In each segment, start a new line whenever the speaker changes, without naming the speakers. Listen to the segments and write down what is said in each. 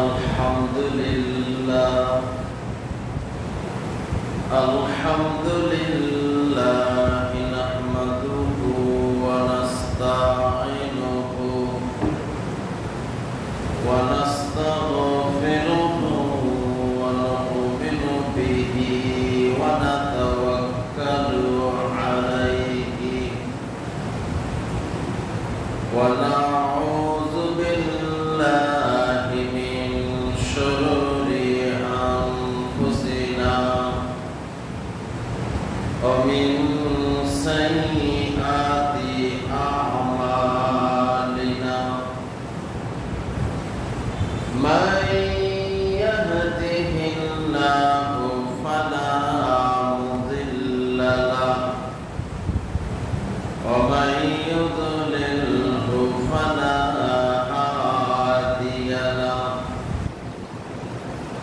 الحمد لله نحمده ونستعينه ونستغفره ونؤمن به ونتوكل عليه ونعوذ بالله من شرور أنفسنا ومن سيئات أعمالنا من يهده الله فلا مضل له ومن يضلله فلا هادي له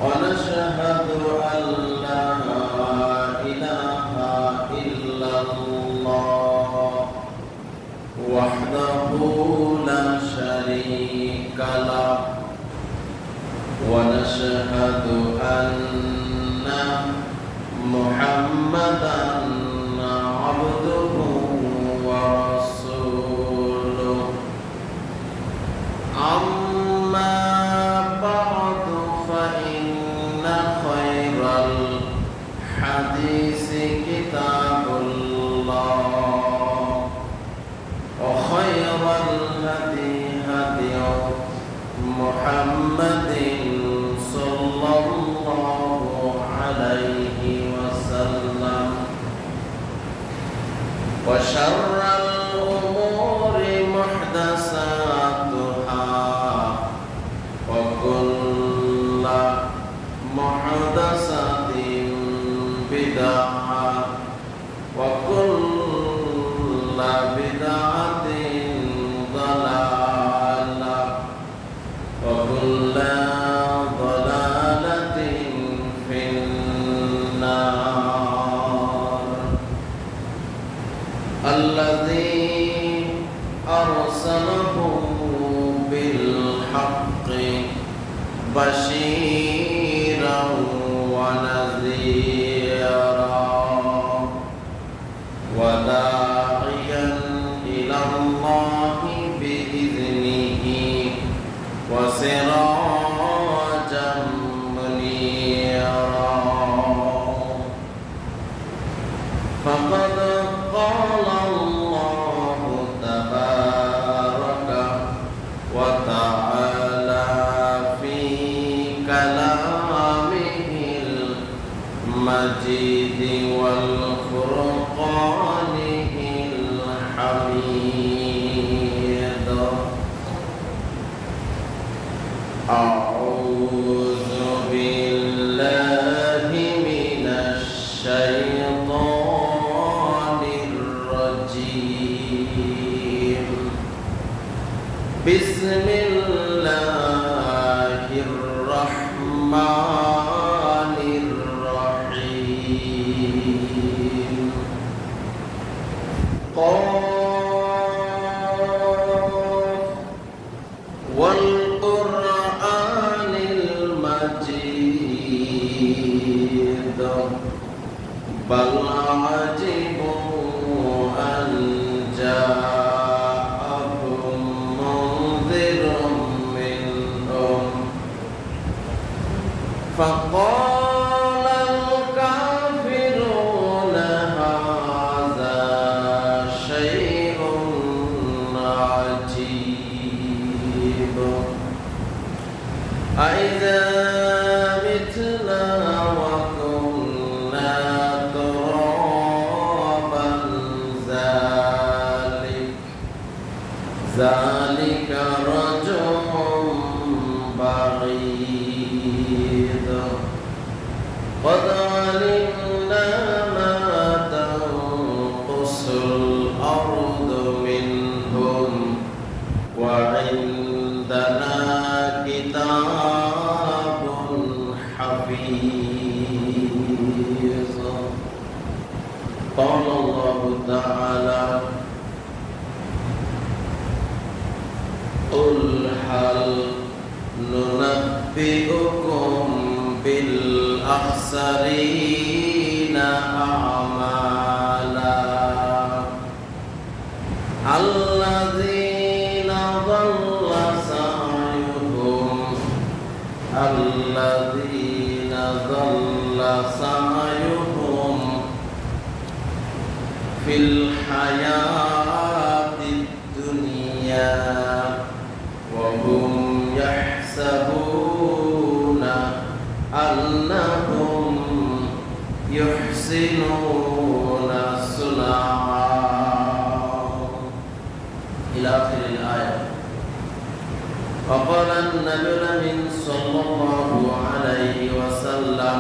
ونشهد أن لا إله إلا الله وحده لا شريك له ونشهد أن محمدا عبده ورسوله أما بعد فإن خير الحديث كتاب الله وخير الهدي هدي محمد صلى الله عليه وسلم وشر الأمور محدثاتها وكل محدثة بدعة وكل بدعة ضلالة وكل ضلالة في النار الذي أرسله بالحق بشيرا ونذيرا وداعيا إلى الله بإذنه وسراجا منيرا فقد قال الله تبارك وتعالى في كلامه المجيد والفرقانه الحميد أعوذ بالله من الشيطان الرجيم بسم الله الرحمن الرحيم والقرآن المجيد بل عجبوا أن جاءهم منذر منهم فقال الكافرون هذا شيء عجيب أإذا متنا وكنا ترابا ذلك رجع بعيد قد علمنا ما تنقص الأرض منهم وعندنا كتاب حفيظ قال الله تعالى قل هل ننبئكم بالأخسرين أعمالا الذين ضل سعيهم في الحياة الدنيا وهم يحسبون أنهم يحسنون صنعا إلى آخر الآية. وقال النبي صلى الله عليه وسلم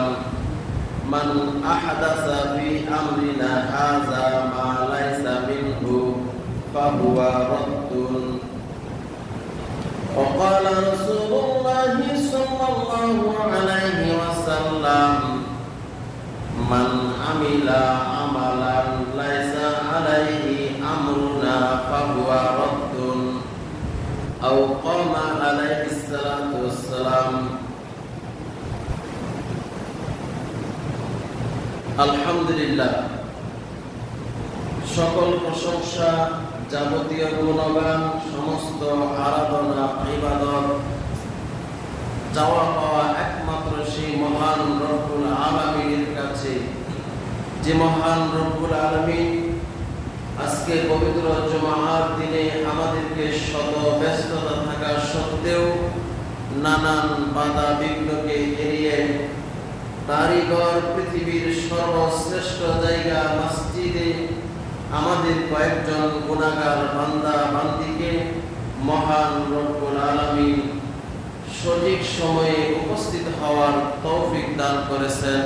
من أحدث في أمرنا هذا ما ليس منه فهو رد. وقال رسول الله صلى الله عليه وسلم من عمل عملا ليس عليه أمرنا فهو رد أو قام عليه الصلاة والسلام. আলহামদুলিল্লাহ, সকল প্রশংসা, যাবতীয় গুণগান, সমস্ত আরাধনা ইবাদত চাওয়া পাওয়া একমাত্র সেই মহান রব্বুল আলামিনের কাছে, যে মহান রব্বুল আলামিন আজকে পবিত্র জুমার দিনে আমাদেরকে শত ব্যস্ততা থাকা সত্ত্বেও নানান বাধা বিঘ্নকে এড়িয়ে তারই ঘর পৃথিবীর সর্বশ্রেষ্ঠ জায়গা মসজিদে আমাদের কয়েকজন গুনাহগার বান্দা বান্দিকে মহান রব্বুল আলামিন সঠিক সময়ে উপস্থিত হওয়ার তৌফিক দান করেছেন।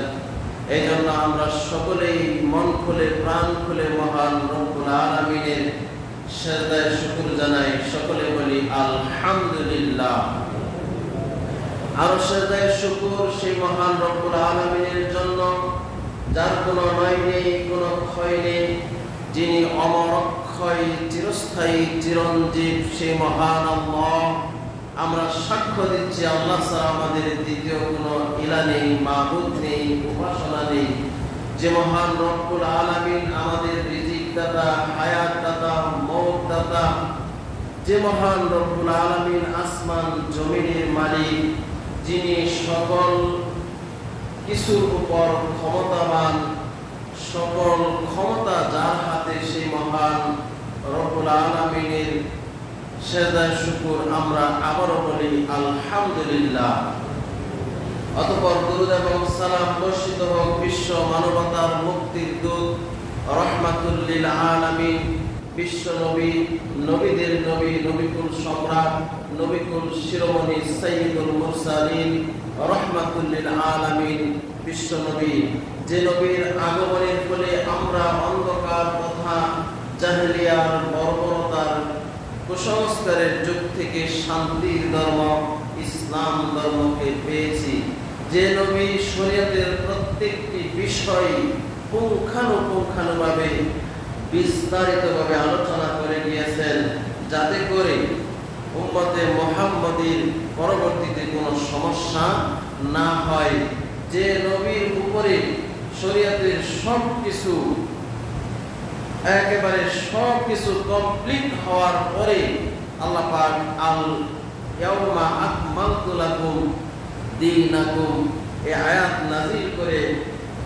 এই জন্য আমরা সকলেই মন খুলে প্রাণ খুলে মহান রব্বুল আলামিনের সিজদায় শুকর জানাই, সকলে বলি আলহামদুলিল্লাহ। আর সিজদায় শুকর সেই মহান রব্বুল আলামিনের জন্য, যার কোনো নয় নেই, কোনো ক্ষয় নেই, যিনি অমর অক্ষয় চিরস্থায়ী চিরঞ্জীব, সেই মহান আল্লাহ। আমরা সাক্ষ্য দিচ্ছি আল্লাহ ছাড়া আমাদের দ্বিতীয় কোনো ইলা নেই, মাবুদ নেই, উপাসনা নেই। যে মহান রব্বুল আলামিন আমাদের রিজিক দাতা, হায়াত দাতা, মওত দাতা, যে মহান রব্বুল আলামিন আসমান জমিনের মালিক, যিনি সকল কিছুর উপর ক্ষমতাবান, সকল ক্ষমতা যার হাতে, সেই মহান রব্বুল আলামিনের সিজদায় শুকর আমরা আবারও বলি আলহামদুলিল্লাহ। অতঃপর দুরূদ এবং সালাম বর্ষিত হোক বিশ্ব মানবতার মুক্তির দূত, রাহমাতুল লিল আলামিন, বিশ্ব নবী, নবীদের নবী, নবিকুল সম্রাট, নবিকুল শিরোমণি সাইয়্যিদুল মুরসালিন, রাহমাতুল লিল আলামিন, বিশ্ব নবী, যে নবীর আগমনের ফলে আমরা অন্ধকার তথা জাহেলিয়ার বর্বরতার কুসংস্কারের যুগ থেকে শান্তির ধর্ম ইসলাম ধর্মকে পেয়েছি। যে নবী শরীয়তের প্রত্যেকটি বিষয় পুঙ্খানুপুঙ্খানুভাবে বিস্তারিতভাবে আলোচনা করে গিয়েছেন, যাতে করে উম্মতে মুহাম্মদীর পরবর্তীতে কোনো সমস্যা না হয়। যে নবীর উপরে শরীয়তের সবকিছু একেবারে সবকিছু কমপ্লিট হওয়ার পরে আল্লাহ পাক আল ইয়াউমা আকমালতু লাকুম দীনাকুম এই আয়াত নাযিল করে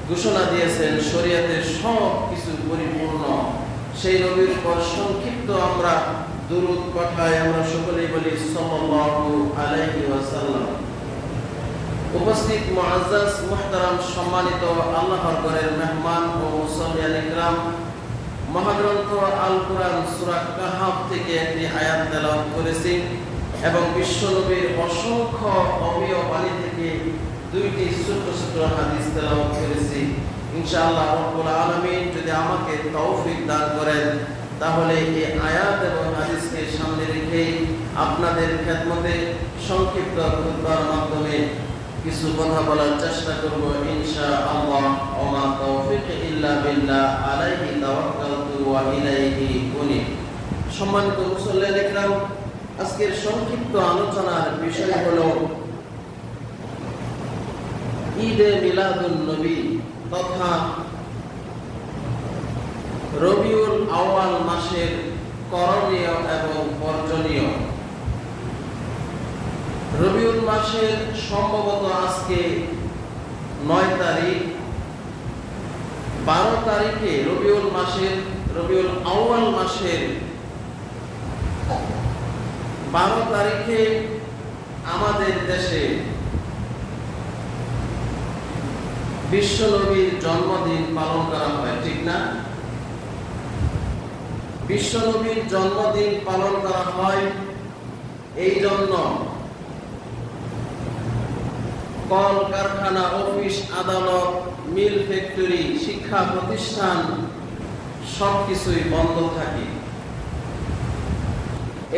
ঘোষণা দিয়েছেন শরীয়তের সবকিছু পরিপূর্ণ। সেই নবীর উপর সংক্ষিপ্ত আমরা দুরূদ পাঠাই, আমরা সকলেই বলি সাল্লাল্লাহু আলাইহি ওয়াসাল্লাম। উপস্থিত মুআজ্জাজ মুহতারাম সম্মানিত আল্লাহর ঘরের মেহমান ও মুসল্লিয়ান ইকরাম, মহাগ্রন্থ আল কুরআন সূরা কাহফ থেকে একটি আয়াত তেলাওয়াত করেছি এবং বিশ্বনবীর অসংখ্য অমীয় বাণী থেকে দুইটি ছোট ছোট হাদিস তেলাওয়াত করেছি। ইনশাআল্লাহ রব্বুল আলামিন যদি আমাকে তৌফিক দান করেন, তাহলে এই আয়াত এবং হাদিসকে সামনে রেখে আপনাদের খেদমতে সংক্ষিপ্ত খুতবার মাধ্যমে কিছু কথা বলার চেষ্টা করব ইনশাআল্লাহ। ওমা তৌফিক ইল্লা বিল্লাহ, আলাইহি তাওয়াক্কালতু ওয়া ইলাইহি উনীব। সম্মানিত মুসল্লিয়ান ইকরাম, আজকের সংক্ষিপ্ত আলোচনার বিষয় হলো ঈদে মিলাদুন নবী তথা রবিউল আউয়াল মাসের করণীয় এবং বর্জনীয়। রবিউল মাসের সম্ভবত আজকে 9 তারিখ, 12 তারিখে রবিউল আউয়াল মাসের 12 তারিখে আমাদের দেশে বিশ্বনবীর জন্মদিন পালন করা হয়, ঠিক না? বিশ্বনবীর জন্মদিন পালন করা হয় এই জন্য কল কারখানা, অফিস আদালত, মিল ফ্যাক্টরি, শিক্ষা প্রতিষ্ঠান সবকিছুই বন্ধ থাকে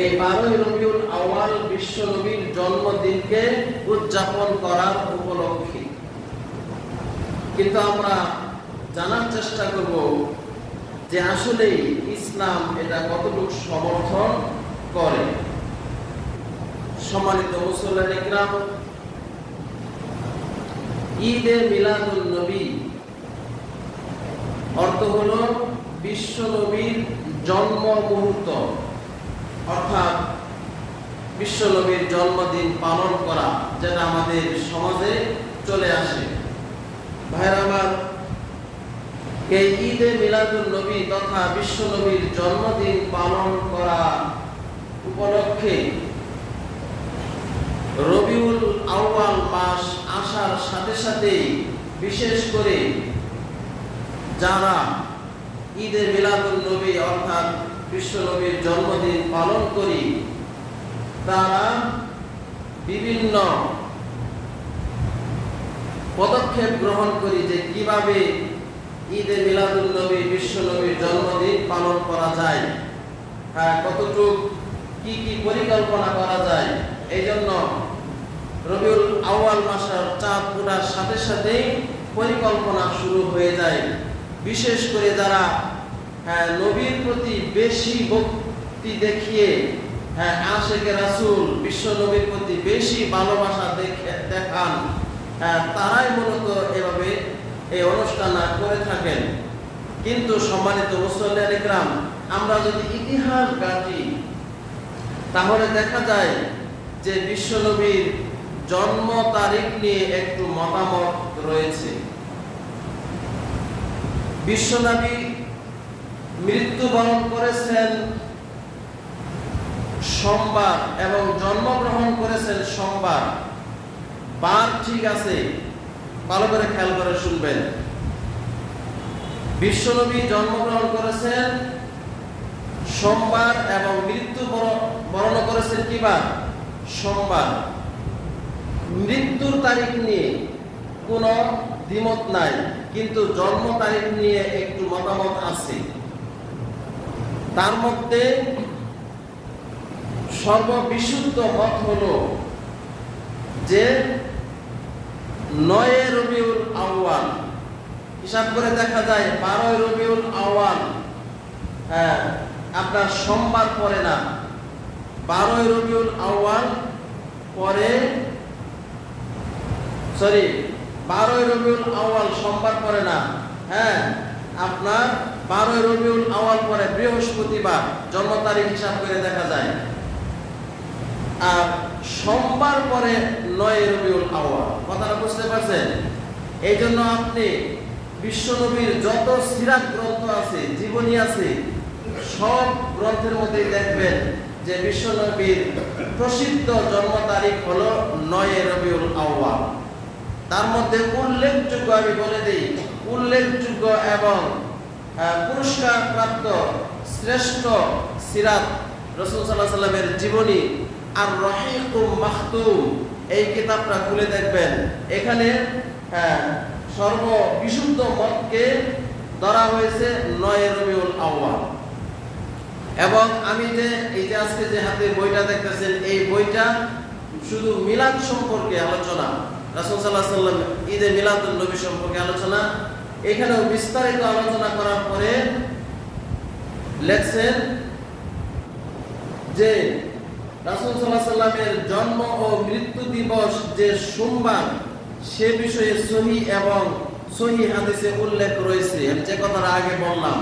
এই 12 রবিউল আউয়াল বিশ্বনবীর জন্মদিনকে উদযাপন করার উপলক্ষে। কিন্তু আমরা জানার চেষ্টা করব যে আসলে ইসলাম এটা কতটুকু সমর্থন করে। সম্মানিত মুসল্লিয়ান ইকরাম, ঈদে মিলাদুন নবী অর্থ হলো বিশ্বনবীর জন্ম মুহূর্ত, অর্থাৎ বিশ্বনবীর জন্মদিন পালন করা, যেটা আমাদের সমাজে চলে আসে। ভাইরা আমার, এই ঈদে মিলাদুন নবী তথা বিশ্বনবীর জন্মদিন পালন করা উপলক্ষে রবিউল আউয়াল মাস আসার সাথে সাথে বিশেষ করে যারা ঈদে মিলাদুন নবী অর্থাৎ বিশ্বনবীর জন্মদিন পালন করি, তারা বিভিন্ন পদক্ষেপ গ্রহণ করি যে কিভাবে ঈদে মিলাদুন নবী বিশ্বনবীর জন্মদিন পালন করা যায়, কতটুকু কি পরিকল্পনা করা যায়। এই জন্য রবিউল আউয়াল মাসের চাঁদ ওঠার সাথে সাথেই পরিকল্পনা শুরু হয়ে যায়। বিশেষ করে যারা নবীর প্রতি বেশি ভক্তি দেখিয়ে আশিকে রাসূল বিশ্ব নবীর প্রতি বেশি ভালোবাসা দেখান, তারাই মূলত এভাবে এই অনুষ্ঠান করে থাকেন। কিন্তু সম্মানিত মুসল্লিয়ান ইকরাম, আমরা যদি ইতিহাস ঘাঁটি তাহলে দেখা যায় যে বিশ্বনবীর জন্ম তারিখ নিয়ে একটু মতামত রয়েছে। বিশ্বনবী মৃত্যুবরণ করেছেন সোমবার এবং জন্মগ্রহণ করেছেন সোমবার। বার ঠিক আছে, ভালো করে খেয়াল করে শুনবেন। বিশ্বনবী জন্মগ্রহণ করেছেন সোমবার এবং মৃত্যুবরণ করেছেন কি বার? সোমবার। মৃত্যুর তারিখ নিয়ে কোনো দ্বিমত নাই, কিন্তু জন্ম তারিখ নিয়ে একটু মতামত আছে। তার মধ্যে সর্ববিশুদ্ধ মত হলো যে 9 রবিউল আউয়াল, হিসাব করে দেখা যায় 12 রবিউল আউয়াল আপনার সোমবার পরে না, 12 রবিউল আউয়াল পরে, 12 রবিউল আউয়াল সোমবার পরে না, আপনার 12 রবিউল আউয়াল পরে বৃহস্পতিবার জন্ম তারিখ হিসাব করে দেখা যায়। আর সোমবার পরে 9 রবিউল আউয়াল। কথাটা বুঝতে পারছেন? এই জন্য আপনি বিশ্বনবীর যত সিরাত গ্রন্থ আছে, জীবনী আছে, সব গ্রন্থের মধ্যে দেখবেন যে বিশ্বনবীর প্রসিদ্ধ জন্ম তারিখ হলো 9 রবিউল আউয়াল। তার মধ্যে উল্লেখযোগ্য, আমি বলে দিই, উল্লেখযোগ্য এবং পুরস্কার প্রাপ্ত শ্রেষ্ঠ সিরাত রাসূল সাল্লাল্লাহু আলাইহি ওয়াসাল্লামের জীবনী আর রহিকুম মাখতুম, এই কিতাবটা খুলে দেখবেন। এখানে সর্ববিশুদ্ধ মতকে ধরা হয়েছে 9 রবিউল আউয়াল। এবং আমি যে এই যে আজকে যে হাতে বইটা দেখতেছেন, এই বইটা শুধু মিলাদ সম্পর্কে আলোচনা, রাসূল সাল্লাল্লাহু আলাইহি ওয়াসাল্লাম ঈদে মিলাদুন নবী সম্পর্কে আলোচনা। এখানেও বিস্তারিত আলোচনা করার পরে লেখছেন যে রাসূল সাল্লাল্লাহু আলাইহি সাল্লামের জন্ম ও মৃত্যু দিবস যে সোমবার সে বিষয়ে সহিহ এবং সহিহ হাদিসে উল্লেখ রয়েছে, আমি যে কথাটা আগে বললাম,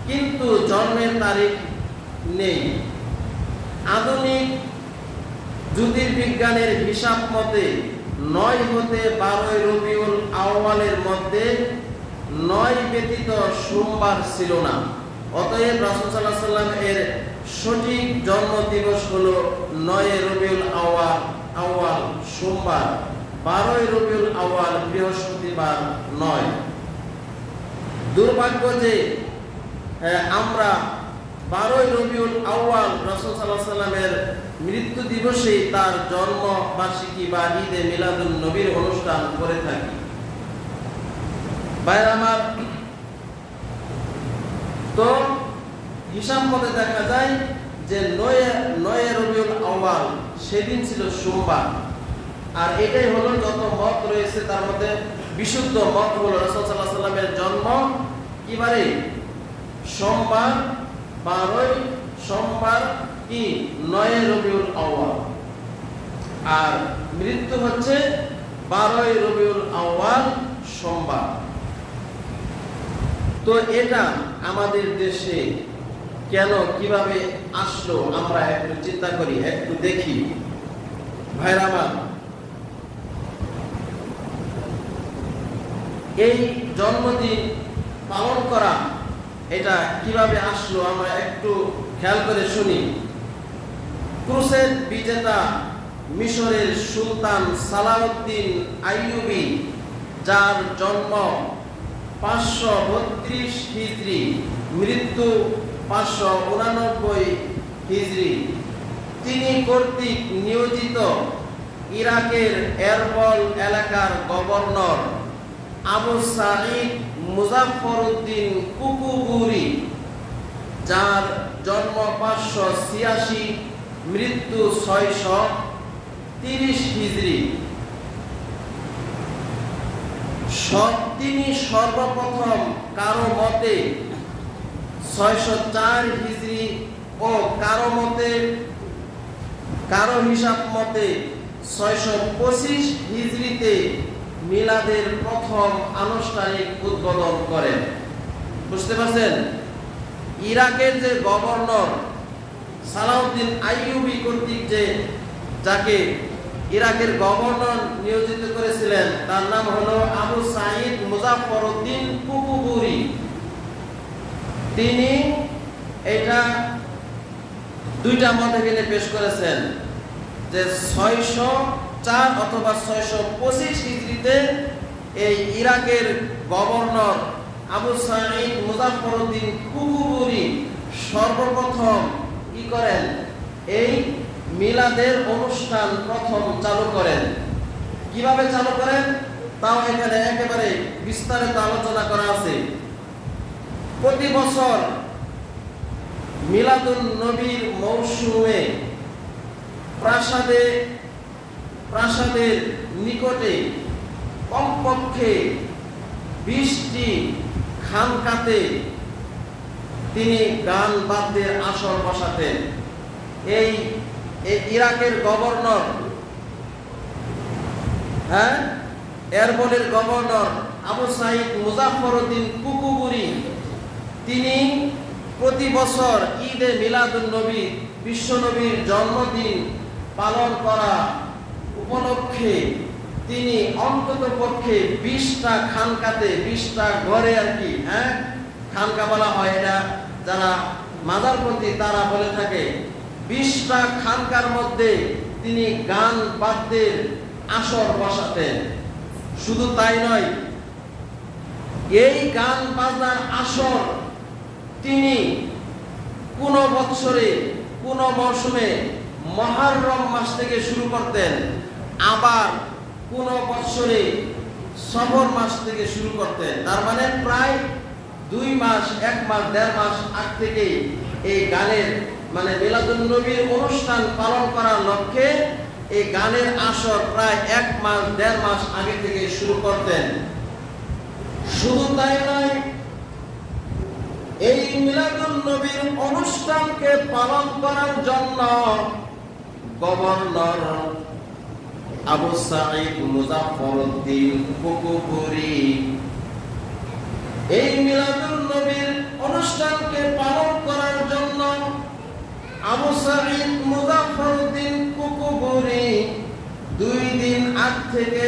কিন্তু জন্মের তারিখ নেই। আধুনিক জ্যোতির্বিজ্ঞানের হিসাব মতে 9 হতে 12 রবিউল আউয়ালের মধ্যে 9 ব্যতীত সোমবার ছিল না। অতএব রাসূল সাল্লাল্লাহু আলাইহি সাল্লাম এর সঠিক জন্ম দিবস হলো 9 রবিউল আউয়াল সোমবার, 12 রবিউল আউয়াল বৃহস্পতিবার নয়। দুর্ভাগ্য যে আমরা 12 রবিউল আউয়াল রাসূল সাল্লাল্লাহু আলাইহি সাল্লামের মৃত্যু দিবসে তার জন্ম বার্ষিকী বা ঈদে মিলাদুন নবীর অনুষ্ঠান করে থাকি। ভাইরা আমার, তো হিসাব মতে দেখা যায় যে 9 রবিউল আউয়াল সেদিন ছিল সোমবার। আর এটাই হলো যত মত রয়েছে তার মধ্যে বিশুদ্ধ মত হলো রাসূল সাল্লাল্লাহু আলাইহি সাল্লামের জন্ম কিবারে? সোমবার, 12 সোমবার কি 9 রবিউল আউয়াল, আর মৃত্যু হচ্ছে 12 রবিউল আউয়াল সোমবার। তো এটা আমাদের দেশে কেন কিভাবে আসলো আমরা একটু চিন্তা করি, একটু দেখি। ভাইরা আমার, এই জন্মদিন পালন করা এটা কিভাবে আসলো আমরা একটু খেয়াল করে শুনি। ক্রুসেড বিজেতা মিশরের সুলতান সালাউদ্দিন আইয়ুবী, যার জন্ম 532 হিজরি, মৃত্যু 589 হিজরি, তিনি কর্তৃক নিয়োজিত ইরাকের এরবল এলাকার গভর্নর আবু সাঈদ মুজাফফরউদ্দিন কুকুবুরি, যার জন্ম 586, মৃত্যু 630 হিজরি, তিনি সর্বপ্রথম কারো মতে 604 হিজরি ও কারো হিসাব মতে 625 হিজরিতে মিলাদের প্রথম আনুষ্ঠানিক উদ্বোধন করেন। বুঝতে পারছেন? ইরাকের যে গভর্নর সালাউদ্দিন আইয়ুবী কর্তৃক যাকে ইরাকের গভর্নর নিয়োজিত করেছিলেন তার নাম হলো আবু সাঈদ মুজাফফরউদ্দিন কুকুবুরি। তিনি এটা দুইটা মতে গেলে পেশ করেছেন যে 604 অথবা 625 হিজরিতে এই ইরাকের গভর্নর আবু সাঈদ মুজাফফরউদ্দিন কুকুবুরি সর্বপ্রথম কি করেন? এই মিলাদের অনুষ্ঠান প্রথম চালু করেন। কিভাবে চালু করেন তাও এখানে একেবারে বিস্তারিত আলোচনা করা আছে। প্রতি বছর মিলাদুন নবীর মৌসুমে প্রাসাদের নিকটে কমপক্ষে 20টি খানকাতে তিনি গান বাদ্যের আসর বসাতেন। এই ইরাকের গভর্নর, এরবলের গভর্নর আবু সাঈদ মুজাফফরউদ্দিন কুকুবুরি, তিনি প্রতি বছর ঈদে মিলাদুন নবী, বিশ্বনবীর জন্মদিন পালন করা উপলক্ষে তিনি অন্তত পক্ষে 20টা খানকাতে, 20টা ঘরে আর কি, খানকা বলা হয়, এটা যারা মাজারপন্থী তারা বলে থাকে, 20টা খানকার মধ্যে তিনি গান বাদ্যের আসর বসাতেন। শুধু তাই নয়, এই গান বাজনার আসর তিনি কোন বৎসরে কোন মৌসুমে মুহররম মাস থেকে শুরু করতেন, আবার কোন বৎসরে সফর মাস থেকে শুরু করতেন। তার মানে প্রায় 2 মাস, 1 মাস, 1.5 মাস আগ থেকে এই গানের মানে মিলাদুন নবীর অনুষ্ঠান পালন করার লক্ষ্যে এই গানের আসর প্রায় 1 মাস, 1.5 মাস আগে থেকে শুরু করতেন। শুধু তাই নয়, এই মিলাদুন নবীর অনুষ্ঠানকে পালন করার জন্য গভর্নর আবু সাঈদ মুজাফফরউদ্দিন কুকুবুরি এই মিলাদুন নবীর অনুষ্ঠানকে পালন করার জন্য আবু সাঈদ মুজাফফরউদ্দিন কুকুবুরি 2 দিন আগ থেকে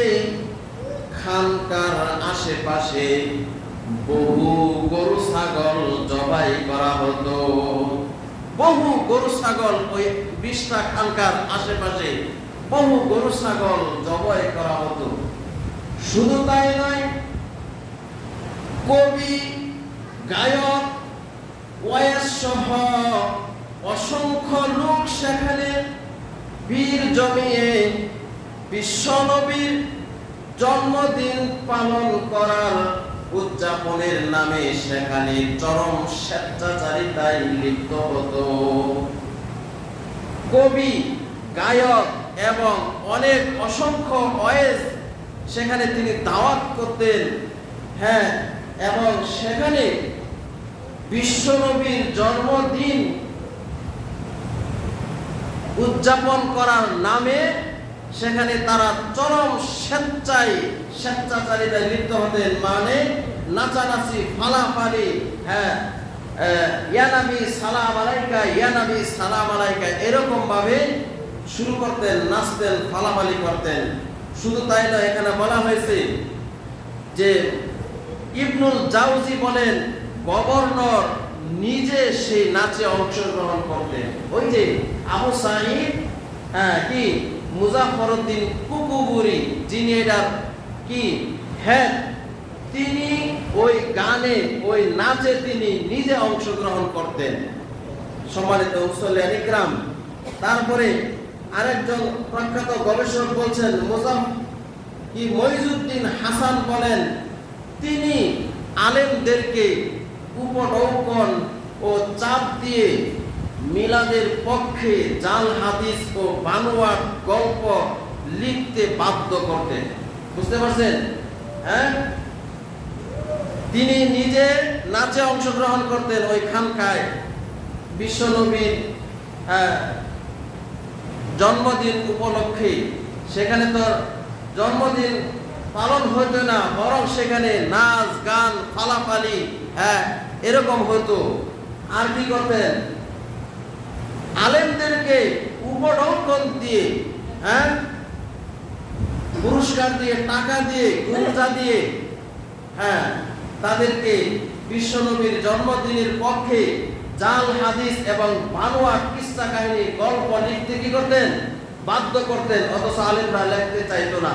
খানকার আশেপাশে বহু গরু ছাগল জবাই করা হতো। বহু গরু ছাগল ওই 20টা খানকার আশেপাশে বহু গরু ছাগল জবাই করা হতো। শুধু তাই নয়, কবি, গায়ক, ওয়াইজ সহ অসংখ্য লোক সেখানে ভিড় জমিয়ে বিশ্বনবীর জন্মদিন পালন করার উদযাপনের নামে সেখানে চরম স্বেচ্ছাচারিতায় লিপ্ত হতো। কবি, গায়ক এবং অনেক অসংখ্য ওয়াইজ সেখানে তিনি দাওয়াত করতেন। হ্যাঁ, এবং সেখানে বিশ্বনবীর জন্মদিন উদযাপন করার নামে সেখানে তারা চরম স্বেচ্ছাচারিতায় লিপ্ত হতেন। মানে নাচানাচি, ফালাফালি, হ্যাঁ, ইয়া নবী সালাম আলাইকা, ইয়া নবী সালাম আলাইকা, এরকম ভাবে শুরু করতেন, নাচতেন, ফালাফালি করতেন। শুধু তাই নয়, এখানে বলা হয়েছে যে ইবনুল জাউজি বলেন গভর্নর নিজে সেই নাচে অংশগ্রহণ করতেন। ওই যে আবু সাঈদ কি মুজাফফরউদ্দিন কুকুবুরি, যিনি এটার কি হেড, তিনি ওই গানে, ওই নাচে তিনি নিজে অংশগ্রহণ করতেন। সম্মানিত মুসল্লিয়ান ইকরাম, তারপরে আরেকজন প্রখ্যাত গবেষক বলছেন মইজুদ্দিন হাসান বলেন তিনি আলেমদেরকে উপঢৌকন ও চাপ দিয়ে মিলাদের পক্ষে জাল হাদিস ও বানোয়াট গল্প লিখতে বাধ্য করতেন। বুঝতে পারছেন? হ্যাঁ, তিনি নিজে নাচে অংশগ্রহণ করতেন ওই খানকায়। বিশ্বনবীর জন্মদিন উপলক্ষে সেখানে তো জন্মদিন পালন হতো না, বরং সেখানে নাচ, গান, ফালাফালি, হ্যাঁ, এরকম হতো। আর কি করতেন? আলেমদেরকে উপঢৌকন দিয়ে, হ্যাঁ, পুরস্কার দিয়ে, টাকা দিয়ে, গুরুজা দিয়ে, হ্যাঁ, তাদেরকে বিশ্বনবীর জন্মদিনের পক্ষে জাল হাদিস এবং বানোয়াট কিস্সা কাহিনী, গল্প লিখতে কি করতেন? বাধ্য করতেন। অথচ আলেমরা লিখতে চাইতো না।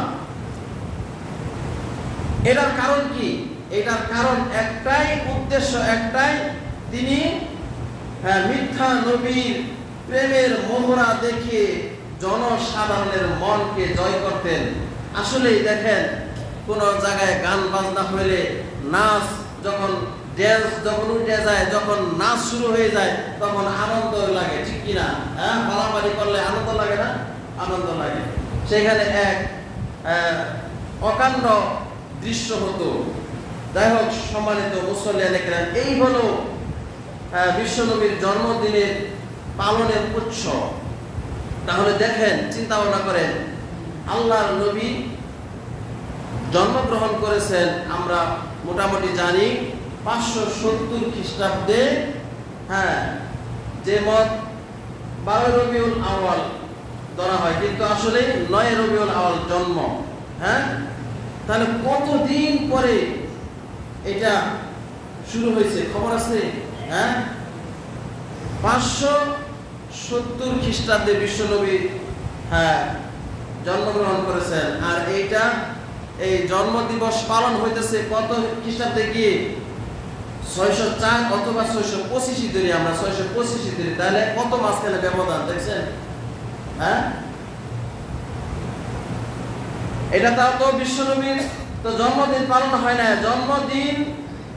এটার কারণ কি? এটার কারণ একটাই, উদ্দেশ্য একটাই, তিনি মিথ্যা নবীর প্রেমের মোহরা দেখিয়ে জনসাধারণের মনকে জয় করতেন। আসলেই দেখেন, কোন জায়গায় গান বাজনা হইলে, নাচ যখন উঠে যায়, যখন নাচ শুরু হয়ে যায়, তখন আনন্দ লাগে, ঠিক কিনা? হ্যাঁ, ফালাফালি করলে আনন্দ লাগে না? আনন্দ লাগে। সেখানে এক অকাণ্ড দৃশ্য হতো। যাই হোক, সম্মানিত মুসল্লিয়ান ইকরাম, এই হলো বিশ্বনবীর জন্মদিনের পালনের উৎসব। তাহলে দেখেন, চিন্তা ভাবনা করেন, আল্লাহর নবী জন্মগ্রহণ করেছেন, আমরা মোটামুটি জানি 570 খ্রিস্টাব্দে। হ্যাঁ, যে মত 12 রবিউল আউয়াল ধরা হয়, কিন্তু আসলে 9 রবিউল আউয়াল জন্ম। হ্যাঁ, তাহলে কতদিন পরে এটা শুরু হয়েছে খবর আছে? হ্যাঁ, 570 খ্রিস্টাব্দে বিশ্বনবী জন্মগ্রহণ করেছেন। আর এই জন্ম দিবস পালন হইতেছে কত খ্রিস্টাব্দে গিয়ে? 604 অথবা 625 ধরি, আমরা 625 ধরি। তাহলে কত মাঝখানে ব্যবধান দেখছেন? হ্যাঁ, এটা তাও তো বিশ্বনবীর তো জন্মদিন পালন হয় না। জন্মদিন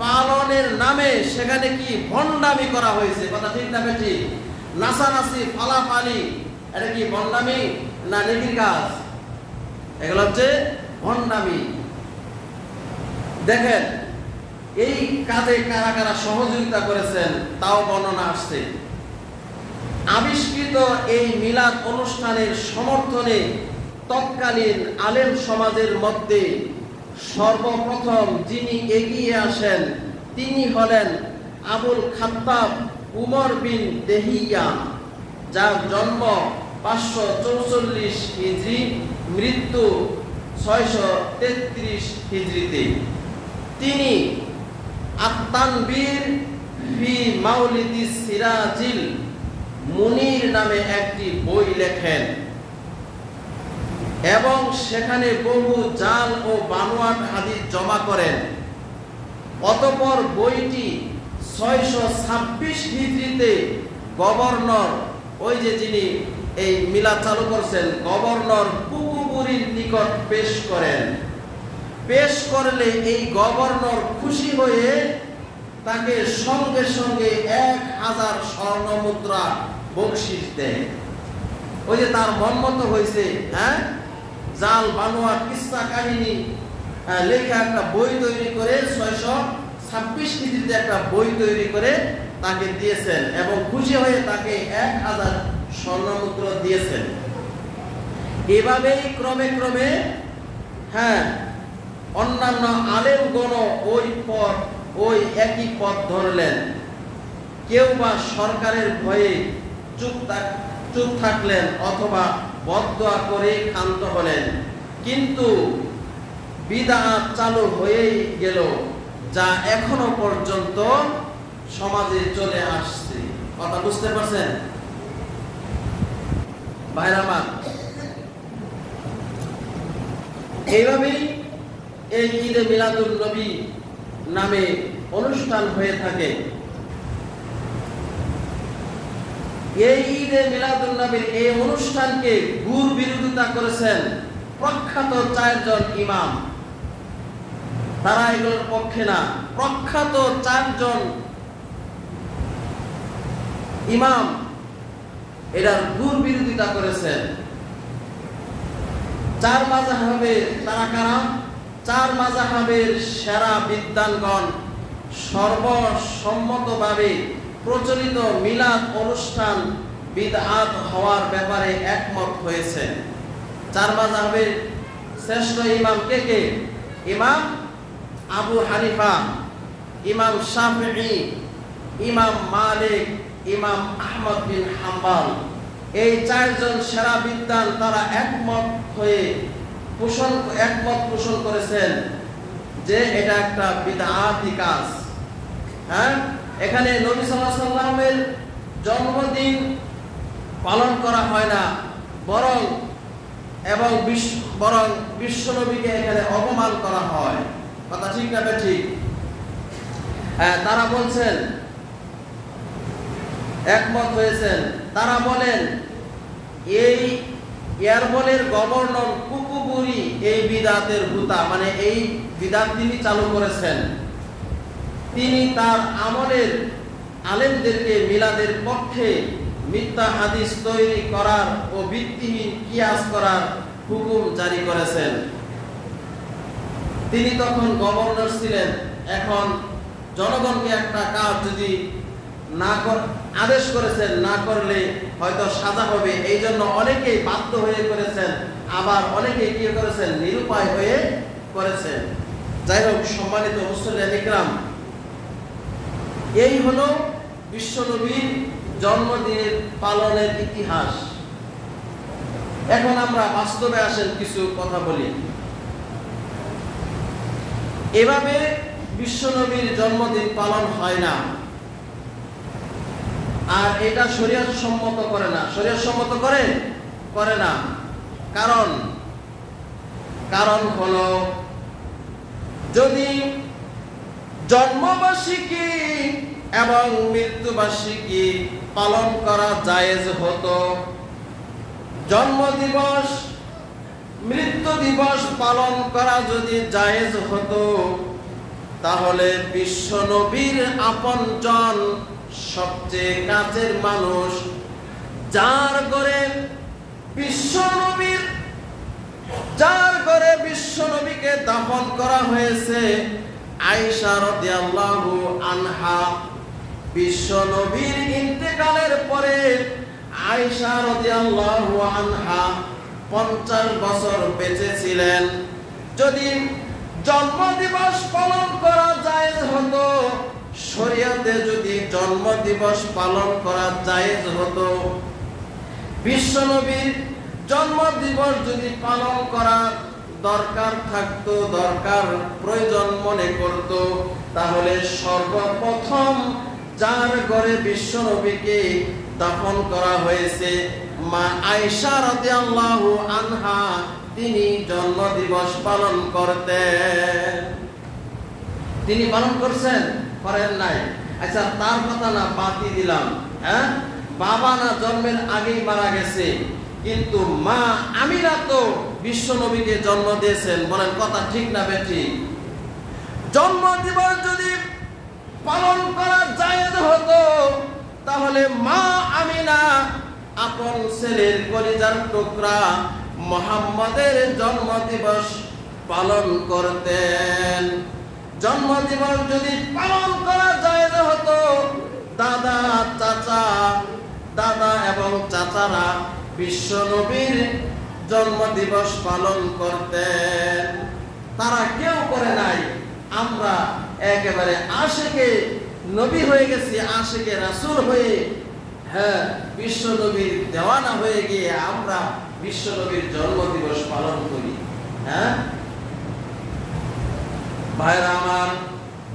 পালনের নামে সেখানে কি ভণ্ডামি করা হয়েছে? কথা ঠিক না বেঠিক? নাচানাচি, ফালাফালি, এটা কি ভণ্ডামি না নেকির কাজ? এগুলো হচ্ছে ভণ্ডামি। দেখেন, এই কাজে কারা কারা সহযোগিতা করেছেন তাও বর্ণনা আসছে। আবিষ্কৃত এই মিলাদ অনুষ্ঠানের সমর্থনে তৎকালীন আলেম সমাজের মধ্যে সর্বপ্রথম যিনি এগিয়ে আসেন তিনি হলেন আবুল খাত্তাব উমর বিন দেহিয়া, যার জন্ম 544 হিজরি, মৃত্যু 633 হিজরিতে। তিনি আত-তানবীর ফি মাউলিদিস সিরাজিল মুনির নামে একটি বই লেখেন এবং সেখানে বহু জাল ও বানোয়াট হাদিস জমা করেন। অতঃপর বইটি 626 হিজরিতে গভর্নর, ওই যে যিনি এই মিলাদ চালু করছেন, গভর্নর কুকুবুরির নিকট পেশ করেন। পেশ করলে এই গভর্নর খুশি হয়ে তাকে সঙ্গে সঙ্গে 1000 স্বর্ণ মুদ্রা বকশিশ দেয়। ওই যে তার মন মতো হয়েছে, জাল বানোয়াট কিস্সা কাহিনী লেখা একটা বই তৈরি করে 626 হিজরিতে একটা বই তৈরি করে তাকে দিয়েছেন এবং খুশি হয়ে তাকে 1000 স্বর্ণ মুদ্রা দিয়েছেন। এভাবেই ক্রমে ক্রমে অন্যান্য আলেমগণ ওই একই পথ ধরলেন। কেউ বা সরকারের ভয়ে চুপ থাকলেন অথবা বদদোয়া করে ক্ষান্ত হলেন, কিন্তু বিদআত চালু হয়েই গেল, যা এখনো পর্যন্ত সমাজে চলে আসছে। কথা বুঝতে পারছেন ভাইরা আমার? এইভাবেই এই ঈদে মিলাদুন নবী নামে অনুষ্ঠান হয়ে থাকে। এই ঈদে মিলাদুন নবীর এই অনুষ্ঠানকে ঘুর বিরোধিতা করেছেন প্রখ্যাত 4 জন ইমাম। তারা এগুলোর পক্ষে না, প্রখ্যাত 4 জন ইমাম এটার ঘুর বিরোধিতা করেছেন। 4 মাযহাবে তারা কারা? 4 মাযহাবের সেরা বিদ্বানগণ সর্বসম্মতভাবে প্রচলিত মিলাদ অনুষ্ঠান বিদআত হওয়ার ব্যাপারে একমত হয়েছেন। 4 মাযহাবের শ্রেষ্ঠ ইমাম কে? ইমাম আবু হানিফা, ইমাম শাফিঈ, ইমাম মালিক, ইমাম আহমদ বিন হাম্বল। এই 4 জন সেরা বিদ্বান তারা একমত পোষণ করেছেন যে এটা একটা বিদআতি কাজ। এখানে নবী সাল্লাল্লাহু আলাইহি ওয়াসাল্লামের জন্মদিন পালন করা হয় না, বরং বিশ্ব নবীকে এখানে অপমান করা হয়। কথা ঠিক না ঠিক? তারা বলছেন, একমত হয়েছেন। তারা বলেন এই ইয়ারবলের গভর্নর কুকুবুরি এই বিদআতের হুতা, মানে এই বিদআত তিনি চালু করেছেন। তিনি তার আমলের আলেমদেরকে মিলাদের পক্ষে মিথ্যা হাদিস তৈরি করার ও ভিত্তিহীন কিয়াস করার হুকুম জারি করেছেন। তিনি তখন গভর্নর ছিলেন। এখন জনগণকে একটা কাজ যদি আদেশ করেছেন, না করলে হয়তো সাজা হবে, এই জন্য অনেকেই বাধ্য হয়ে করেছেন, আবার অনেকেই কি করেছেন, নিরুপায় হয়ে করেছেন। যাই হোক, সম্মানিত মুসল্লিয়ান ইকরাম, এই হলো বিশ্বনবীর জন্মদিনের পালনের ইতিহাস। এখন আমরা বাস্তবে আসেন কিছু কথা বলি। এভাবে বিশ্বনবীর জন্মদিন পালন হয় না, আর এটা শরীয়ত সম্মত করে না। শরীয়ত সম্মত করে না। কারণ হলো, যদি জন্মবার্ষিকী এবং মৃত্যুবার্ষিকী পালন করা জায়েজ হতো, জন্মদিবস মৃত্যু দিবস পালন করা যদি জায়েজ হতো, তাহলে বিশ্বনবীর আপনজন সবচেয়ে কাছের মানুষ, যার ঘরে বিশ্বনবীকে দাফন করা হয়েছে, আয়েশা রাদিয়াল্লাহু আনহা, বিশ্বনবীর ইন্তেকালের পরে আয়েশা রাদিয়াল্লাহু আনহা 50 বছর বেঁচে ছিলেন। যদি জন্মদিবস পালন করা জায়েজ হতো, শরীয়তে যদি জন্মদিবস পালন করা জায়েজ হতো, বিশ্বনবীর জন্মদিবস যদি পালন করা দরকার থাকতো, দরকার প্রয়োজন মনে করত, তাহলে সর্বপ্রথম যার ঘরে বিশ্বনবীকে দাফন করা হয়েছে মা আয়েশা রাদিয়াল্লাহু আনহা, তিনি জন্মদিবস পালন করতেন। তিনি পালন করছেন? করেন নাই? আচ্ছা, তার কথা না বাতি দিলাম, হ্যাঁ, বাবা না জন্মের আগেই মারা গেছে, কিন্তু মা আমিনা তো বিশ্বনবীকে জন্ম দিয়েছেন। বলেন কথা ঠিক না বেঠিক? জন্মদিবস যদি পালন করা জায়েজ হতো, তাহলে মা আমিনা আপন ছেলের কলিজার টুকরা মুহাম্মাদের জন্মদিবস পালন করতেন। জন্মদিবস যদি পালন করা জায়েজ হতো, দাদা এবং চাচারা বিশ্বনবীর জন্মদিবস পালন করতেন। তারা কেউ করে নাই। আমরা একেবারে আশিকে নবী হয়ে গেছি, আশিকে রাসূল হয়ে, হ্যাঁ, বিশ্বনবীর দেওয়ানা হয়ে গিয়ে আমরা বিশ্বনবীর জন্মদিবস পালন করি। হ্যাঁ ভাইরা আমার,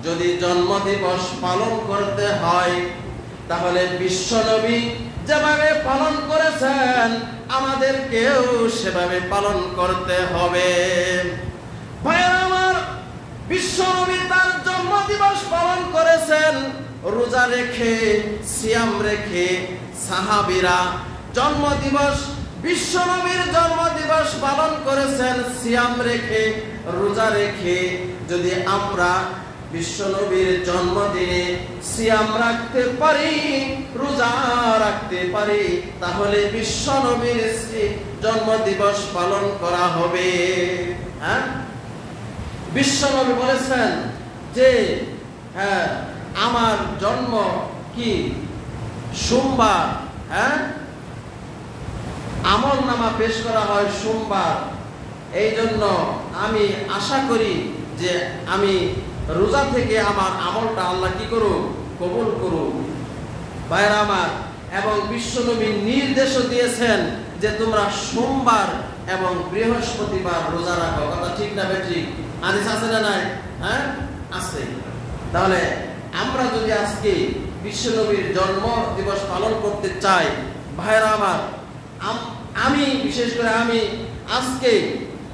যদি জন্মদিবস পালন করতে হয়, তাহলে বিশ্বনবী যেভাবে পালন করেছেন আমাদেরকেও সেভাবে পালন করতে হবে। ভাইরা আমার, বিশ্বনবী তার জন্মদিবস পালন করেছেন রোজা রেখে, সিয়াম রেখে। সাহাবীরা বিশ্বনবীর জন্মদিবস পালন করেছেন সিয়াম রেখে, রোজা রেখে। যদি আমরা বিশ্বনবীর জন্মদিনে সিয়াম রাখতে পারি, রোজা রাখতে পারি, তাহলে বিশ্বনবীর জন্মদিবস পালন করা হবে। হ্যাঁ, বিশ্বনবী বলেছেন যে হ্যাঁ, আমার জন্ম কি সোমবার, হ্যাঁ, আমল নামা পেশ করা হয় সোমবার। এই জন্য আমি আশা করি যে আমি রোজা থেকে আমার আমলটা আল্লাহ কি করুন, কবুল করুন। ভাইরা আমার, এবং বিশ্বনবী নির্দেশও দিয়েছেন যে তোমরা সোমবার এবং বৃহস্পতিবার রোজা রাখো। কথা ঠিক না বেঠিক? হাদিস আছে না নাই? হ্যাঁ, আছে। তাহলে আমরা যদি আজকে বিশ্বনবীর জন্ম দিবস পালন করতে চাই, ভাইরা আমার, আমি বিশেষ করে আমি আজকে,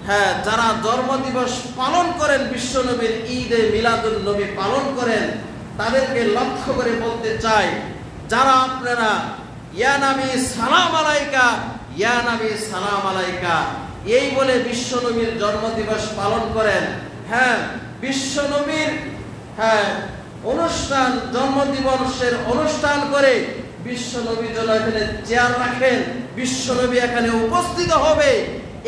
হ্যাঁ, যারা জন্মদিবস পালন করেন, বিশ্বনবীর ঈদে মিলাদুন নবী পালন করেন, তাদেরকে লক্ষ্য করে বলতে চাই, যারা আপনারা ইয়া নবী সালাম আলাইকা, ইয়া নবী সালাম আলাইকা এই বলে বিশ্বনবীর জন্মদিবস পালন করেন, হ্যাঁ, বিশ্বনবীর হ্যাঁ অনুষ্ঠান, জন্মদিবসের অনুষ্ঠান করে বিশ্বনবী যেন এখানে চেয়ার রাখেন, বিশ্বনবী এখানে উপস্থিত হবে,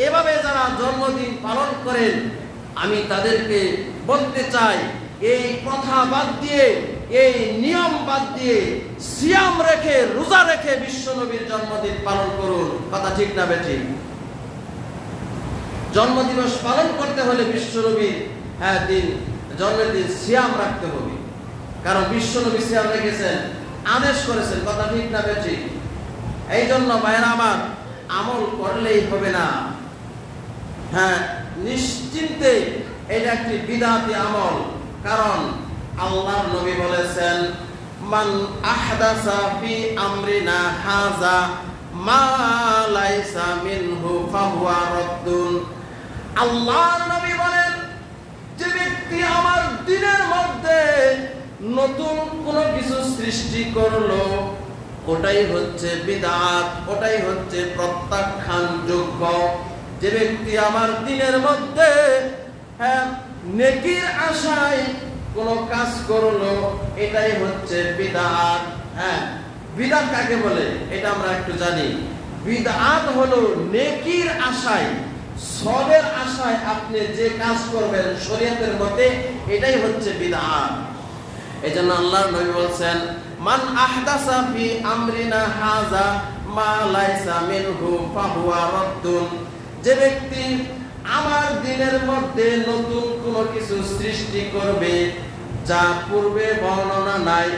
এভাবে যারা জন্মদিন পালন করেন, আমি তাদেরকে বলতে চাই, এই কথা বাদ দিয়ে, এই নিয়ম বাদ দিয়ে, সিয়াম রেখে, রোজা রেখে বিশ্বনবীর জন্মদিন পালন করুন। কথা ঠিক না বেঠিক? জন্মদিবস পালন করতে হলে বিশ্বনবীর হ্যাঁ জন্মের দিন সিয়াম রাখতে হবে, কারণ বিশ্বনবী সিয়াম রেখেছেন, আদেশ করেছেন। কথা ঠিক না বেঠিক? এই জন্য ভাইরা আমার, আমল করলেই হবে না, হ্যাঁ, নিশ্চিন্তে এটা একটি বিদআতি আমল। কারণ আল্লাহর নবী বলেছেন, মান আহদাসা ফি আমরিনা হাযা মা লাইসা মিনহু ফাহুয়া রাদ্দুন। আল্লাহর নবী বলেন, যে ব্যক্তি আমার দ্বীনের মধ্যে নতুন কোনো কিছু সৃষ্টি করলো, ওটাই হচ্ছে বিদআত, ওটাই হচ্ছে প্রত্যাখ্যানযোগ্য। যে ব্যক্তি আমার দ্বীনের মধ্যে হ্যাঁ নেকির আশায় কোন কাজ করলো, এটাই হচ্ছে বিদআত। হ্যাঁ, বিদআত কাকে বলে এটা আমরা একটু জানি। বিদআত হলো নেকির আশায়, সবের আশায় আপনি যে কাজ করবেন শরীয়তের মতে, এটাই হচ্ছে বিদআত। এজন্য আল্লাহর নবী বলেন, মান আহদাসা ফি আমরিনা হাযা মা লাইসা মিনহু ফাহুয়া রাদ্দুন, যে ব্যক্তি আমার দ্বীনের মধ্যে নতুন কোনো কিছু সৃষ্টি করবে যা পূর্বে বর্ণনা নাই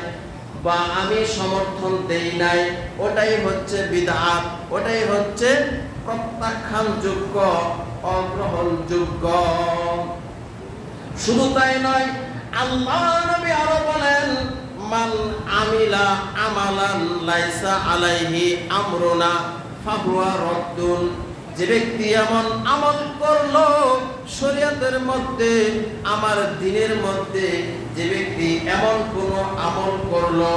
বা আমি সমর্থন দেই নাই, ওটাই হচ্ছে বিদআত, ওটাই হচ্ছে প্রত্যাখ্যানযোগ্য, অগ্রহণযোগ্য। শুধু তাই নয়, আল্লাহ নবী আরো বলেন, মান আমিলা আমালান লাইসা আলাইহি আমরুনা ফাহুয়া রাদ্দুন, যে ব্যক্তি এমন আমল করলো শরীয়তের মধ্যে, আমার দ্বীনের মধ্যে যে ব্যক্তি এমন কোন আমল করলো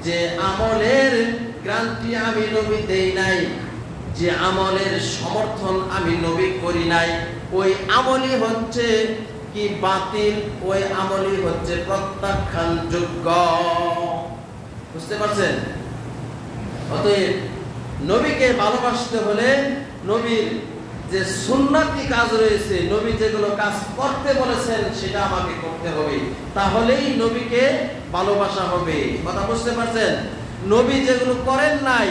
যে আমলের গ্যারান্টি আমি নবী দেই নাই, যে আমলের সমর্থন আমি নবী করি নাই, ওই আমলই হচ্ছে কি বাতিল, ওই আমলই হচ্ছে প্রত্যাখ্যানযোগ্য। বুঝতে পারছেন? অতএব নবীকে ভালোবাসতে হলে নবীর যে সুন্নতি কাজ রয়েছে, নবী যেগুলো কাজ করতে বলেছেন সেটা আমাকে করতে হবে, তাহলেই নবীকে ভালোবাসা হবে। কথা বুঝতে পারছেন? নবী যেগুলো করেন নাই,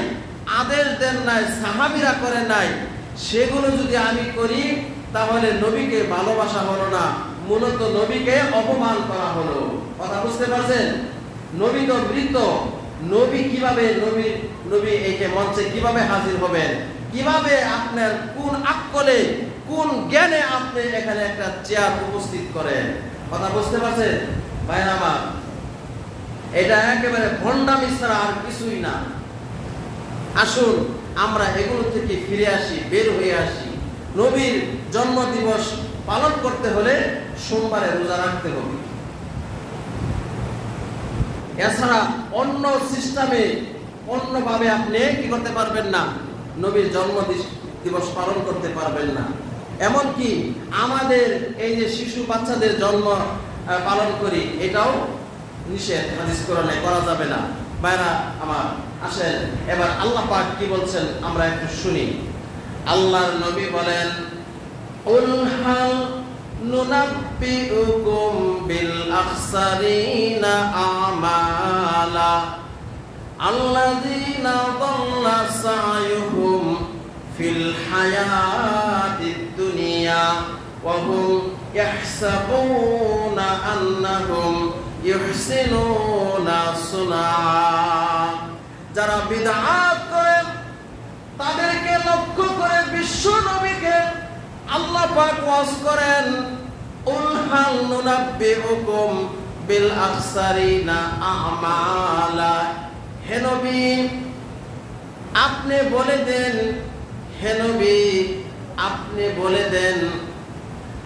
আদেশ দেন নাই, সাহাবীরা করেন নাই, সেগুলো যদি আমি করি তাহলে নবীকে ভালোবাসা হলো না, মূলত নবীকে অপমান করা হলো। কথা বুঝতে পারছেন? নবী তো মৃত, নবী কিভাবে নবী এই মঞ্চে কিভাবে হাজির হবেন, কিভাবে আপনার কোন আকলে কোন জ্ঞানে আপনি এখানে একটা চেয়ার উপস্থিত করেন? কথা বুঝতে পারছেন ভাইরা আমার? এটা একেবারে ভণ্ডামি ছাড়া আর কিছুই না। আসুন আমরা এগুলো থেকে ফিরে আসি, বের হয়ে আসি। নবীর জন্মদিবস পালন করতে হলে সোমবারে রোজা রাখতে হবে, এছাড়া অন্য সিস্টেমে অন্যভাবে আপনি কি করতে পারবেন না, নবীর জন্ম দিবস পালন করতে পারবেন না। এমনকি আমাদের এই যে শিশু বাচ্চাদের জন্ম পালন করি, এটাও নিষেধ, হাদিস কোরআনে করা যাবে না। ভাইরা আমার আসেন এবার আল্লাহ পাক কি বলছেন আমরা একটু শুনি। আল্লাহর নবী বলেন, উল হাল নুনাব্বিউকুম বিল আখসারিনা আমালা আল্লাযীনা দাল্লা সা'য়ুহুম ফিল হায়াতিদ দুনিয়া ওয়া হুম ইয়াহসাবুনা আন্নাহুম ইউহসিনুনা সুনা। যারা বিদআত করে তাদেরকে লক্ষ্য করে বিশ্ব নবীকে আল্লাহ পাক ওয়াজ করেন, উল হাল নুনাব্বিউকুম বিল আখসারিনা আমালা, হে নবী আপনি বলে দেন, হে নবী আপনি বলে দেন,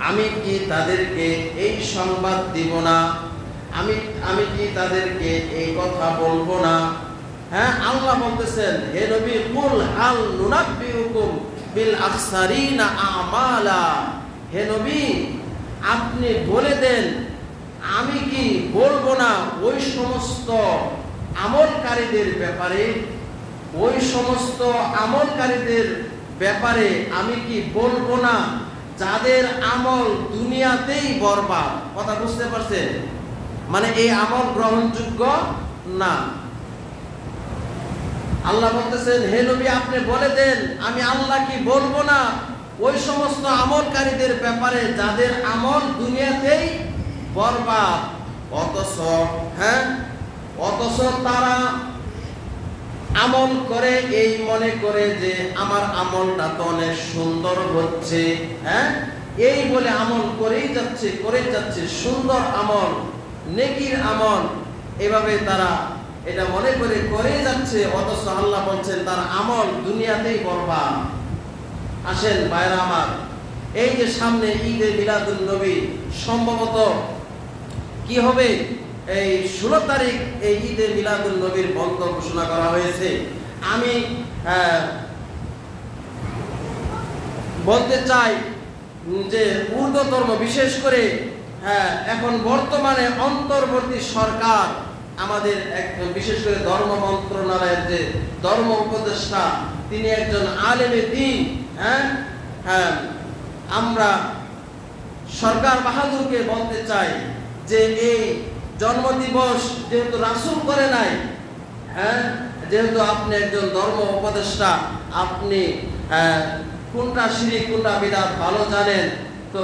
আমি কি তাদেরকে এই সংবাদ দিব না, আমি কি তাদেরকে এই কথা বলবো না? হ্যাঁ, আল্লাহ বলতেছেন, হে নবী কুল হাল নুনাব্বিউকুম বিল আখসারিনা আমালা, হে নবী আপনি বলে দেন, আমি কি বলবো না ওই সমস্ত আমলকারীদের ব্যাপারে, ওই সমস্ত আমলকারীদের ব্যাপারে আমি কি বলবো না যাদের আমল দুনিয়াতেই বরবাদ? কথা বুঝতে পারছেন? মানে এই আমল গ্রহণযোগ্য না। আল্লাহ বলতেছেন, হে নবী আপনি বলে দেন, আমি আল্লাহ কি বলবো না ওই সমস্ত আমলকারীদের ব্যাপারে যাদের আমল দুনিয়াতেই বরবাদ, অথচ তারা আমল করে এই মনে করে যে আমার আমলটা তো অনেক সুন্দর হচ্ছে, এই বলে আমল করেই যাচ্ছে সুন্দর আমল, নেকির আমল, এভাবে তারা এটা মনে করে করেই যাচ্ছে, অথচ আল্লাহ বলছেন তার আমল দুনিয়াতেই বরবাদ। আসেন ভাইরা আমার, এই যে সামনে ঈদে মিলাদুন নবী, সম্ভবত কি হবে, এই 16 তারিখ এই ঈদে মিলাদুন নবীর বন্ধ ঘোষণা করা হয়েছে। আমি বলতে চাই যে ঊর্ধ্বতম, বিশেষ করে এখন বর্তমানে অন্তর্বর্তী সরকার, আমাদের একজন বিশেষ করে ধর্ম মন্ত্রণালয়ের যে ধর্ম উপদেষ্টা, তিনি একজন আলেমে দ্বীন। আমরা সরকার বাহাদুরকে বলতে চাই যে এই জন্মদিবস যেহেতু রাসূল করে নাই, যেহেতু আপনি একজন ধর্ম উপদেষ্টা, আপনি কোনটা শিরক কোনটা বিদআত ভালো জানেন, তো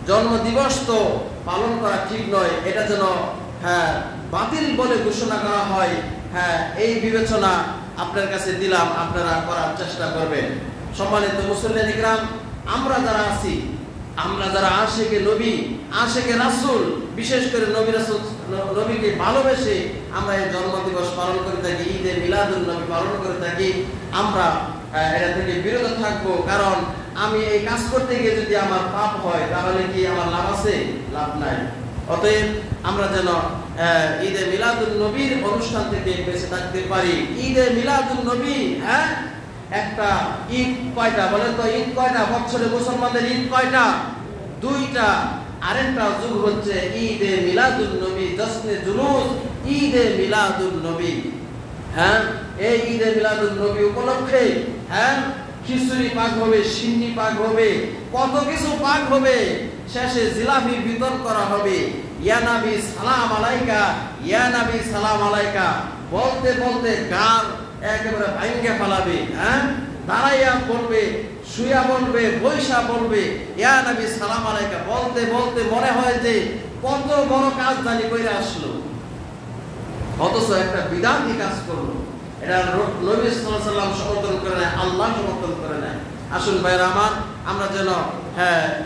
জন্মদিবস তো পালন করা ঠিক নয়, এটা যেন বাতিল বলে ঘোষণা করা হয়, এই বিবেচনা আপনার কাছে দিলাম, আপনারা করার চেষ্টা করবেন। সম্মানিত মুসল্লিয়ান ইকরাম, আমরা যারা আছি, আমরা যারা আশিকে নবী, আশিকে রাসূল, বিশেষ করে নবী রাসূল নবীকে ভালোবেসে আমরা এই জন্মদিবস পালন করে থাকি, ঈদে মিলাদুন নবী পালন করে থাকি, আমরা এটা থেকে বিরত থাকবো। কারণ আমি এই কাজ করতে গিয়ে যদি আমার পাপ হয়, তাহলে কি আমার লাভ আছে? লাভ নাই। অতএব আমরা যেন ঈদে মিলাদুন নবীর অনুষ্ঠান থেকে বেঁচে থাকতে পারি। ঈদে মিলাদুন নবী, একটা ঈদ কয়টা বলেন তো? ঈদ কয়টা বছরে? মুসলমানদের ঈদ কয়টা? দুইটা। আরেকটা যুগ হচ্ছে ঈদে মিলাদুন নবী, জশ্নে জুলুস ঈদে মিলাদুন নবী। এই ঈদে মিলাদুন নবী উপলক্ষে খিচুড়ি পাক হবে, সিন্নি পাক হবে, কত কিছু পাক হবে। শেষে জিলাপি বিতরণ করা হবে। ইয়া নবী সালাম আলাইকা, ইয়া নবী সালাম আলাইকা বলতে বলতে গাল একেবারে ভাঙ্গে ফেলাবে। দাঁড়াইয়া বলবে, শুয়া বলবে, বৈশা বলবে, ইয়া নবী সালাম আলাইকা বলতে বলতে মনে হয় যে কত বড় কাজ জানি কইরা আসলো, অথচ একটা বিদআতি কাজ করলো। এটা নবী সাল্লাল্লাহু আলাইহি ওয়াসাল্লাম সমর্থন করে নেয়, আল্লাহ সমর্থন করে নেয়। আসুন ভাইরা আমার, আমরা যেন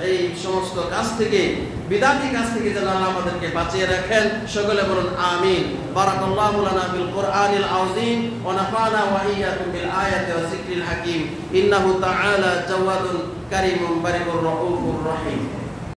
এই সমস্ত কাজ থেকে, বিদআতি কাজ থেকে যেন আল্লাহ আমাদেরকে বাঁচিয়ে রাখেন। সকলে বলুন আমিন। বারাকাল্লাহু লানা ফিল কুরআনিল আযীম ওয়া নাফা'না ওয়া ইয়্যাকুম বিল আয়াতি ওয়া যিকরিল হাকীম। ইন্নাহু তাআলা জাওয়াদুন কারীমুন বারিকুর রাউফুর রহিম।